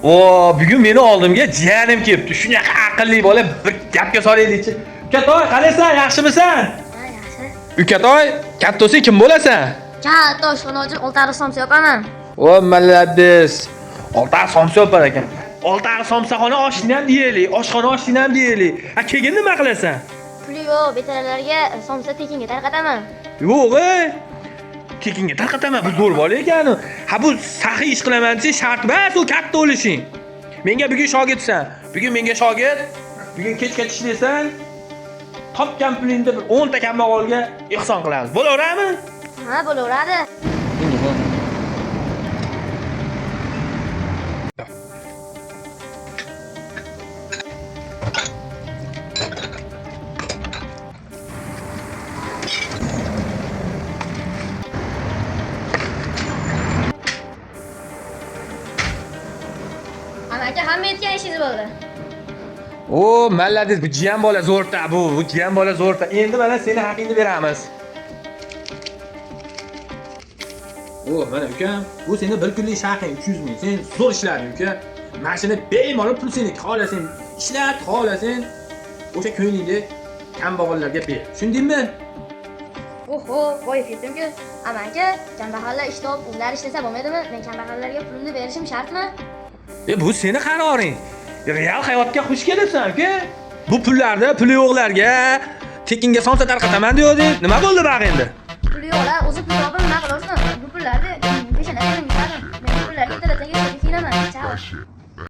O bugun meni oldimga jiyanim kelibdi. Shunaqa aqlli bola bir gapga solaylik-chi. Ukatoy, qalaysan? Yaxshimisan? Ha, yaxshi. Ukatoy, kattosi kim bo'lasan? Katta oshxonachi oltariq somsa yopaman. O, malades. Oltariq somsa yopar ekan. Oltariq somsaxona oshini ham deyaylik, oshxona oshini ham deyaylik. Ha, keyin nima qilasan? Puli yo'q, betaralarga somsa tekinga tarqataman. Yo'q, tekinga tarqataman. Bu zo'r bola ekan. Ha, bu saxiy ish qilaman desa shart emas, u katta bo'lishing. Menga bugun shogirdsan. Bugun menga shogird. Bugun kechga ishlaysan. Topgan pulingni bir 10 ta kambag'alga ehson qilamiz. Bo'laveradimi? Ha, bo'laveradi. Amaki hamma aytgan ishingiz bo'ldi. O, malades, bu jiyan bola zo'rta bu. Bu jiyan bola zo'rta. Endi mana seni haqingni beramiz. O, mana ukam, bu seni bir kunlik haqing 300 ming. Sen zo'r ishlading, uka. Mashina bemalol pul seniki. Xohlasang ishlat, xohlasang o'sha ko'nglingga kambag'allarga ber. Tushundingmi? Oho, boyib ketdim-ku. Amanka, kambag'allar ish topib, ular ishlasa bo'lmaydimi? Men kambag'allarga pulimni berishim shartmi? Bu seni qaroring. Real hayotga xush kelasan, uka. Bu pullarni puli yo'qlarga tekinga somsa tarqataman deyording. Nima bo'ldi baq endi? Puli yo'qlar, o'zi pul topib nima qilasan? Bu pullarni peshonaga yutadi. Men bu pullarga ertalabdan kechgacha kiyinaman. Chao.